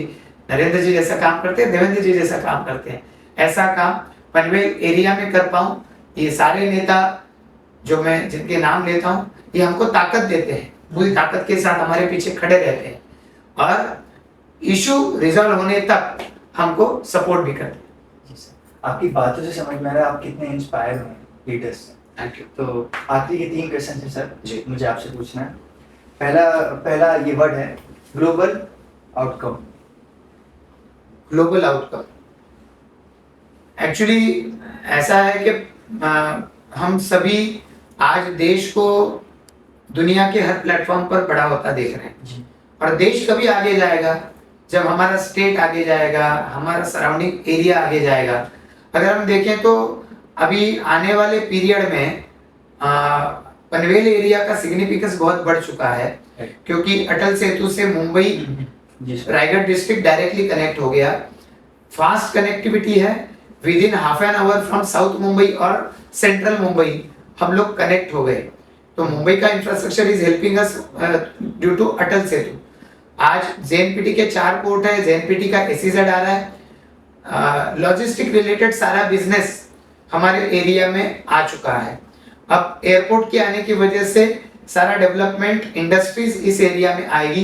नरेंद्र जी जैसा काम करते हैं, देवेंद्र जी जैसा काम करते हैं, ऐसा काम पनवेल एरिया में कर पाऊं। ये सारे नेता जो मैं जिनके नाम लेता हूं ये हमको ताकत देते हैं, पूरी ताकत के साथ हमारे पीछे खड़े रहते हैं और इशू रिजॉल्व होने तक हमको सपोर्ट भी करते हैं। आपकी बातों से समझ में आ रहा है आप कितने इंस्पायर हुए लीडर्स से। Thank you. तो आखिरी के 3 क्वेश्चन है सर जी, मुझे आपसे पूछना है। पहला ये वर्ड है global outcome. Global outcome actually ऐसा है कि हम सभी आज देश को दुनिया के हर प्लेटफॉर्म पर बड़ा होता देख रहे हैं और देश कभी आगे जाएगा जब हमारा स्टेट आगे जाएगा, हमारा सराउंडिंग एरिया आगे जाएगा। अगर हम देखें तो अभी आने वाले पीरियड में पनवेल एरिया का सिग्निफिकेंस बहुत बढ़ चुका है क्योंकि अटल सेतु से Mumbai Raigarh district directly connect हो गया। फास्ट कनेक्टिविटी है, with in half an hour from south Mumbai और सेंट्रल मुंबई हम लोग कनेक्ट हो गए। तो मुंबई का infrastructure is helping us due to Atal Setu. आज जेएनपीटी के 4 पोर्ट है, जेएनपीटी का एसईजेड आ रहा है, लॉजिस्टिक रिलेटेड सारा बिजनेस हमारे एरिया में आ चुका है। अब एयरपोर्ट के आने की वजह से सारा डेवलपमेंट इंडस्ट्रीज इस एरिया में आएगी,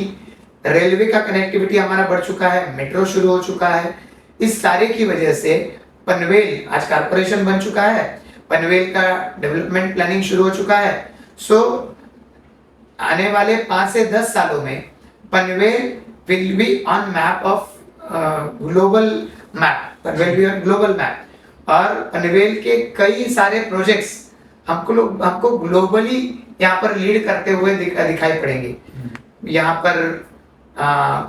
रेलवे का कनेक्टिविटी हमारा बढ़ चुका है, मेट्रो शुरू हो चुका है। इस सारे की वजह से पनवेल आज कॉर्पोरेशन बन चुका है, पनवेल का डेवलपमेंट प्लानिंग शुरू हो चुका है। सो आने वाले 5 से 10 सालों में Panvel will be on map of global map, Panvel be on global map और पनवेल के कई सारे प्रोजेक्ट्स हमको ग्लोबली यहाँ पर लीड करते हुए दिखाई पड़ेंगे। यहाँ पर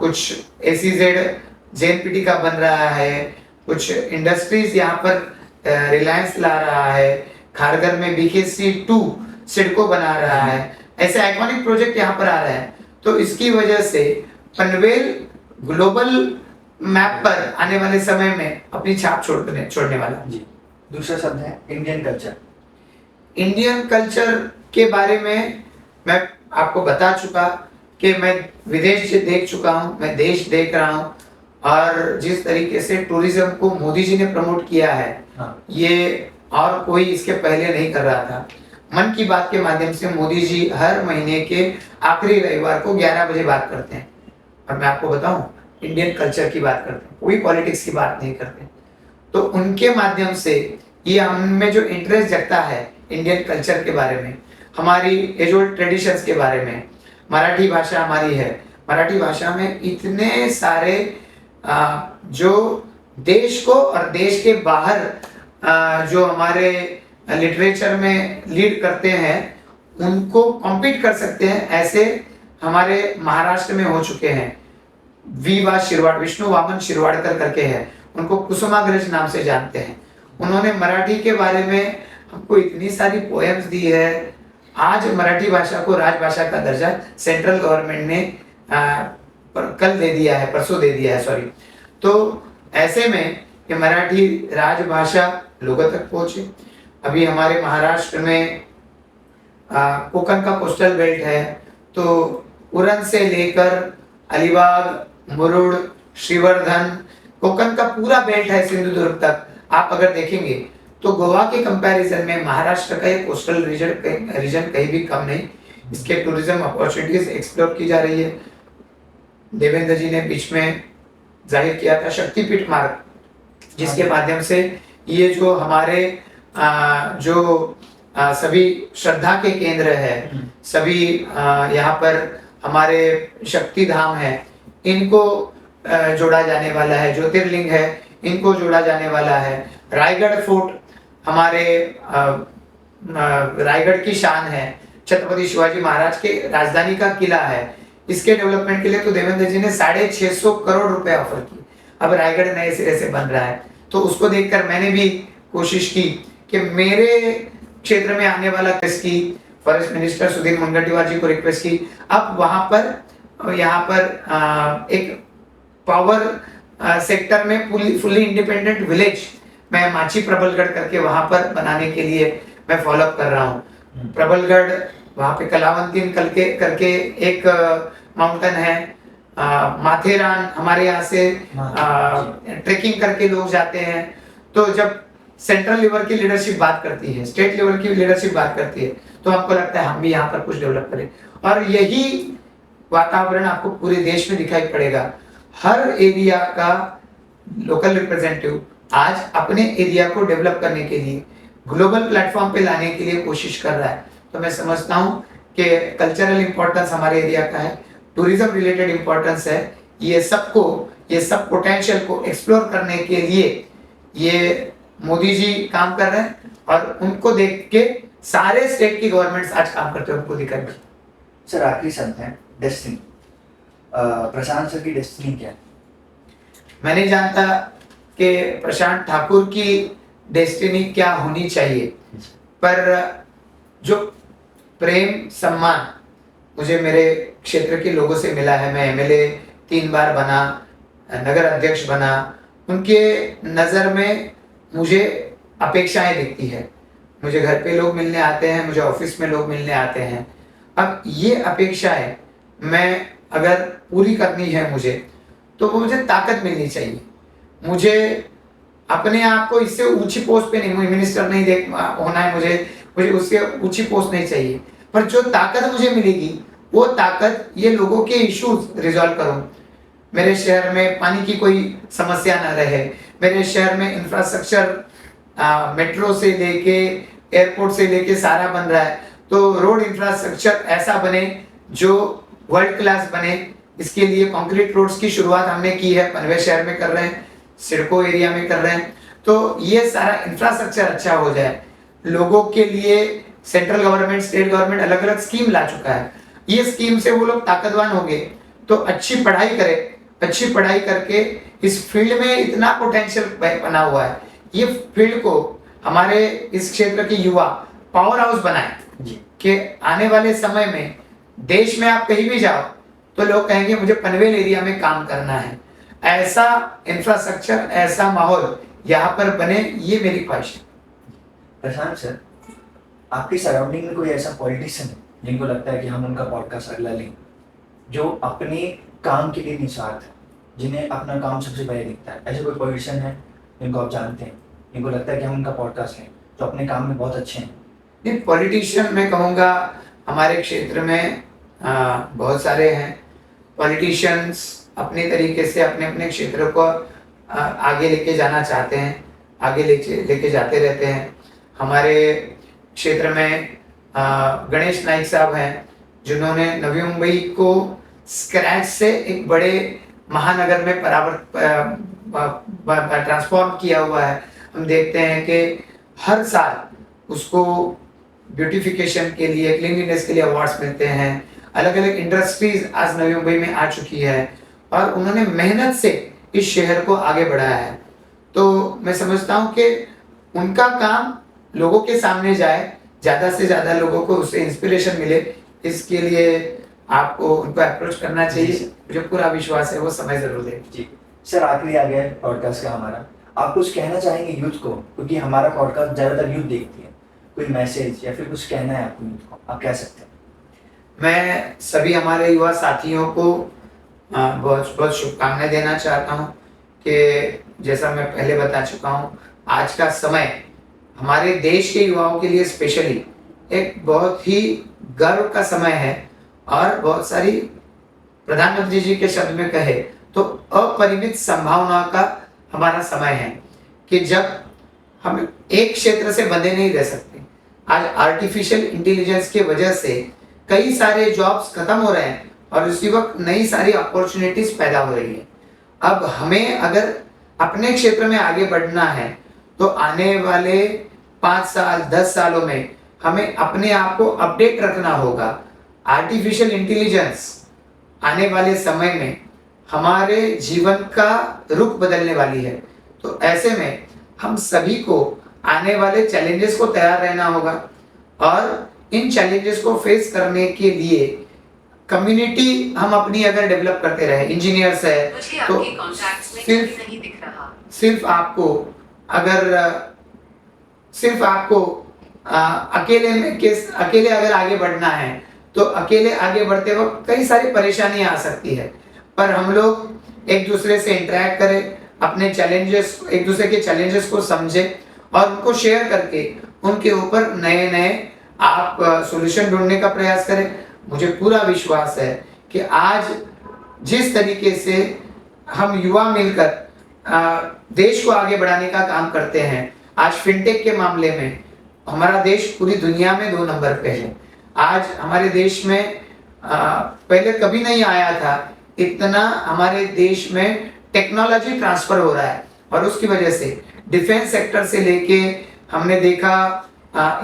कुछ एसीजेड जेएनपीटी का बन रहा है, कुछ इंडस्ट्रीज यहाँ पर रिलायंस ला रहा है, खारघर में BKC2 सिडको बना रहा है, ऐसे आइकॉनिक प्रोजेक्ट यहाँ पर आ रहे हैं। तो इसकी वजह से पनवेल ग्लोबल मैप पर आने वाले समय में अपनी छाप छोड़ने वाला। जी। दूसरा शब्द है इंडियन कल्चर। इंडियन कल्चर के बारे में मैं आपको बता चुका कि मैं विदेश से देख चुका हूँ, मैं देश देख रहा हूँ और जिस तरीके से टूरिज्म को मोदी जी ने प्रमोट किया है, ये और कोई इसके पहले नहीं कर रहा था। मन की बात के माध्यम से मोदी जी हर महीने के आखिरी रविवार को 11 बजे बात करते हैं और मैं आपको बताऊं इंडियन कल्चर की बात करते हैं, कोई पॉलिटिक्स की बात नहीं करते। तो उनके माध्यम से ये हमें जो इंटरेस्ट जगता है इंडियन कल्चर के बारे में, हमारी एज ओल्ड ट्रेडिशंस के बारे में, मराठी भाषा हमारी है, मराठी भाषा में इतने सारे जो देश को और देश के बाहर जो हमारे लिटरेचर में लीड करते हैं उनको कॉम्पीट कर सकते हैं, ऐसे हमारे महाराष्ट्र में हो चुके हैं। विष्णु वामन शिरवाडकर करके है, उनको कुसुमाग्रज नाम से जानते हैं। उन्होंने मराठी के बारे में हमको इतनी सारी पोएम्स दी है आज मराठी भाषा को राजभाषा का दर्जा सेंट्रल गवर्नमेंट ने कल दे दिया है, परसों दे दिया है, सॉरी। तो ऐसे में कि मराठी राजभाषा लोगों तक पहुंचे। अभी हमारे महाराष्ट्र में कोकण का कोस्टल बेल्ट है, तो उरण से लेकर अलीबाग, मुरुड, श्रीवर्धन, कोकण का पूरा बेल्ट है सिंधुदुर्ग तक। आप अगर देखेंगे तो गोवा के कंपैरिजन में महाराष्ट्र का ये कोस्टल रीजन कहीं भी कम नहीं। इसके टूरिज्म अपॉर्चुनिटीज एक्सप्लोर की जा रही है। देवेंद्र जी ने बीच में जाहिर किया था शक्तिपीठ मार्ग, जिसके माध्यम से ये जो हमारे सभी श्रद्धा के केंद्र है, सभी यहाँ पर हमारे शक्ति धाम है, इनको जोड़ा जाने वाला है। ज्योतिर्लिंग है, इनको जोड़ा जाने वाला है। रायगढ़ फोर्ट हमारे रायगढ़ की शान है, छत्रपति शिवाजी महाराज के राजधानी का किला है। इसके डेवलपमेंट के लिए तो देवेंद्र जी ने 650 करोड़ रुपए ऑफर की। अब रायगढ़ नए सिरे से बन रहा है, तो उसको देखकर मैंने भी कोशिश की कि मेरे क्षेत्र में आने वाला की फॉरेस्ट मिनिस्टर सुधीर मुनगंटीवार जी को रिक्वेस्ट की, अब वहां पर यहाँ पर एक पावर सेक्टर में फुल्ली इंडिपेंडेंट विलेज मैं माची प्रबलगढ़ करके वहां पर बनाने के लिए मैं फॉलोअप कर रहा हूँ। प्रबलगढ़, वहां पे कलावंतीन करके एक माउंटेन है। माथेरान, हमारे यहाँ से ट्रेकिंग करके लोग जाते हैं। तो जब सेंट्रल लेवल की लीडरशिप बात करती है, स्टेट लेवल की लीडरशिप बात करती है, तो हमको लगता है हम भी यहाँ पर कुछ डेवलप करें। और यही वातावरण आपको पूरे देश में दिखाई पड़ेगा। हर एरिया का लोकल रिप्रेजेंटेटिव आज अपने एरिया को डेवलप करने के लिए, ग्लोबल प्लेटफॉर्म पे लाने के लिए कोशिश कर रहा है। तो मैं समझता हूँ कि कल्चरल इंपॉर्टेंस हमारे एरिया का है, टूरिज्म रिलेटेड इंपॉर्टेंस है। ये सब पोटेंशियल को एक्सप्लोर करने के लिए ये मोदी जी काम कर रहे हैं, और उनको देख के सारे स्टेट की गवर्नमेंट्स आज काम करते हैं, उनको दिखाई। सर आखिरी शब्द है, डेस्टिनी। प्रशांत सर की डेस्टिनी क्या है? मैं नहीं जानता कि प्रशांत ठाकुर की डेस्टिनी क्या होनी चाहिए, पर जो प्रेम सम्मान मुझे मेरे क्षेत्र के लोगों से मिला है, मैं एमएलए 3 बार बना, नगर अध्यक्ष बना, उनके नज़र में मुझे अपेक्षाएं दिखती है। मुझे घर पे लोग मिलने आते हैं, मुझे ऑफिस में लोग मिलने आते हैं। अब ये अपेक्षाएं मैं अगर पूरी करनी है मुझे, तो वो मुझे ताकत मिलनी चाहिए। मुझे अपने आप को इससे ऊंची पोस्ट पे नहीं, मिनिस्टर नहीं होना है मुझे उससे ऊंची पोस्ट नहीं चाहिए, पर जो ताकत मुझे मिलेगी वो ताकत ये लोगों के इश्यूज रिजॉल्व करूं। मेरे शहर में पानी की कोई समस्या ना रहे, मेरे शहर में इंफ्रास्ट्रक्चर मेट्रो से लेके एयरपोर्ट से लेके सारा बन रहा है, तो रोड इंफ्रास्ट्रक्चर ऐसा बने जो वर्ल्ड क्लास बने। इसके लिए कंक्रीट रोड्स की शुरुआत हमने की है, पनवेल शहर में कर रहे हैं, सिडको एरिया में कर रहे हैं। तो ये सारा इंफ्रास्ट्रक्चर अच्छा हो जाए। लोगों के लिए सेंट्रल गवर्नमेंट, स्टेट गवर्नमेंट अलग अलग स्कीम ला चुका है। ये स्कीम से वो लोग ताकतवान हो गए, तो अच्छी पढ़ाई करें, अच्छी पढ़ाई करके इस फील्ड में इतना पोटेंशियल बना हुआ है, ये फील्ड को हमारे इस क्षेत्र के युवा पावर हाउस बनाए कि आने वाले समय में देश में आप कहीं भी जाओ तो लोग कहेंगे मुझे पनवेल एरिया में काम करना है। ऐसा इंफ्रास्ट्रक्चर, ऐसा माहौल यहाँ पर बने, ये मेरी ख्वाहिश है। प्रशांत सर, आपकी सराउंडिंग में कोई ऐसा पॉलिटिशियन है जिनको लगता है कि हम उनका पॉडकास्ट अगला लें, जो अपने काम के लिए निस्वार्थ है, जिन्हें अपना काम सबसे पहले दिखता है? ऐसे कोई पॉलिटिशियन है जिनको आप जानते हैं, जिनको लगता है कि हम उनका पॉडकास्ट लें, जो अपने काम में बहुत अच्छे हैं? नहीं, पॉलिटिशियन मैं कहूँगा हमारे क्षेत्र में बहुत सारे हैं। पॉलिटिशियंस अपने तरीके से अपने अपने क्षेत्र को आगे लेके जाना चाहते हैं, आगे लेके जाते रहते हैं। हमारे क्षेत्र में गणेश नाइक साहब हैं, जिन्होंने नवी मुंबई को स्क्रैच से एक बड़े महानगर में ट्रांसफॉर्म किया हुआ है। हम देखते हैं कि हर साल उसको ब्यूटिफिकेशन के लिए, क्लीनलीनेस के लिए अवार्ड्स मिलते हैं। अलग अलग इंडस्ट्रीज आज नवी मुंबई में आ चुकी है और उन्होंने मेहनत से इस शहर को आगे बढ़ाया है। तो मैं समझता हूँ कि उनका काम लोगों के सामने जाए, ज़्यादा से ज़्यादा लोगों को उससे इंस्पिरेशन मिले, इसके लिए आपको उनको अप्रोच करना जी चाहिए। सर। मुझे पूरा विश्वास है वो समय ज़रूर देंगे। जी सर, आखिरी आ गया है पॉडकास्ट का हमारा। आप कुछ कहना चाहेंगे यूथ को, क्योंकि हमारा पॉडकास्ट ज़्यादातर यूथ देखती है। कोई मैसेज या फिर कुछ कहना है आपको यूथ को, आप कह सकते हैं। मैं सभी हमारे युवा साथियों को बहुत बहुत शुभकामनाएं देना चाहता हूँ कि जैसा मैं पहले बता चुका हूँ, आज का समय हमारे देश के युवाओं के लिए स्पेशली एक बहुत ही गर्व का समय है और बहुत सारी प्रधानमंत्री जी के शब्द में कहे तो अपरिमित संभावना का हमारा समय है कि जब हम एक क्षेत्र से बंधे नहीं रह सकते। आज आर्टिफिशियल इंटेलिजेंस की वजह से कई सारे जॉब्स खत्म हो रहे हैं और उसी वक्त नई सारी अपॉर्चुनिटीज पैदा हो रही है। अब हमें अगर अपने क्षेत्र में आगे बढ़ना है तो आने वाले 5 साल 10 सालों में हमें अपने आप को अपडेट रखना होगा। आर्टिफिशियल इंटेलिजेंस आने वाले समय में हमारे जीवन का रुख बदलने वाली है, तो ऐसे में हम सभी को आने वाले चैलेंजेस को तैयार रहना होगा और इन चैलेंजेस को फेस करने के लिए कम्युनिटी हम अपनी अगर डेवलप करते रहे, इंजीनियर्स है मुझे तो आपके कॉन्टैक्ट्स में सिर्फ कोई नहीं दिख रहा। सिर्फ आपको अकेले अगर आगे बढ़ना है तो अकेले आगे बढ़ते वक्त कई सारी परेशानियां आ सकती है, पर हम लोग एक दूसरे से इंटरेक्ट करें, अपने चैलेंजेस एक दूसरे के चैलेंजेस को समझें और उनको शेयर करके उनके ऊपर नए नए आप सॉल्यूशन ढूंढने का प्रयास करें। मुझे पूरा विश्वास है कि आज जिस तरीके से हम युवा मिलकर देश को आगे बढ़ाने का काम करते हैं, आज फिनटेक के मामले में हमारा देश पूरी दुनिया में 2 नंबर पे है। आज हमारे देश में पहले कभी नहीं आया था इतना हमारे देश में टेक्नोलॉजी ट्रांसफर हो रहा है और उसकी वजह से डिफेंस सेक्टर से लेके हमने देखा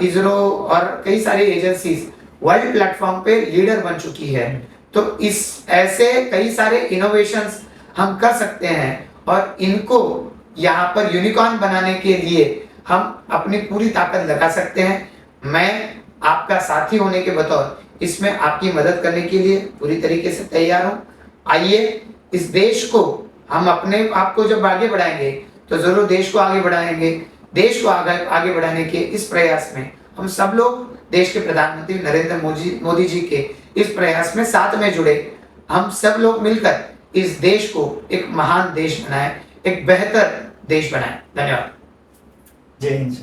इसरो और कई सारी एजेंसीज वर्ल्ड प्लेटफॉर्म पे लीडर बन चुकी है। तो इस ऐसे कई सारे इनोवेशंस हम कर सकते हैं और इनको यहाँ पर यूनिकॉर्न बनाने के लिए हम अपनी पूरी ताकत लगा सकते हैं। मैं आपका साथी होने के बतौर इसमें आपकी मदद करने के लिए पूरी तरीके से तैयार हूँ। आइए इस देश को हम अपने आप को जब आगे बढ़ाएंगे तो जरूर देश को आगे बढ़ाएंगे। देश को आगे बढ़ाने के इस प्रयास में हम सब लोग देश के प्रधानमंत्री नरेंद्र मोदी जी के इस प्रयास में साथ में जुड़े। हम सब लोग मिलकर इस देश को एक महान देश बनाएं, एक बेहतर देश बनाएं। धन्यवाद। जय हिंद।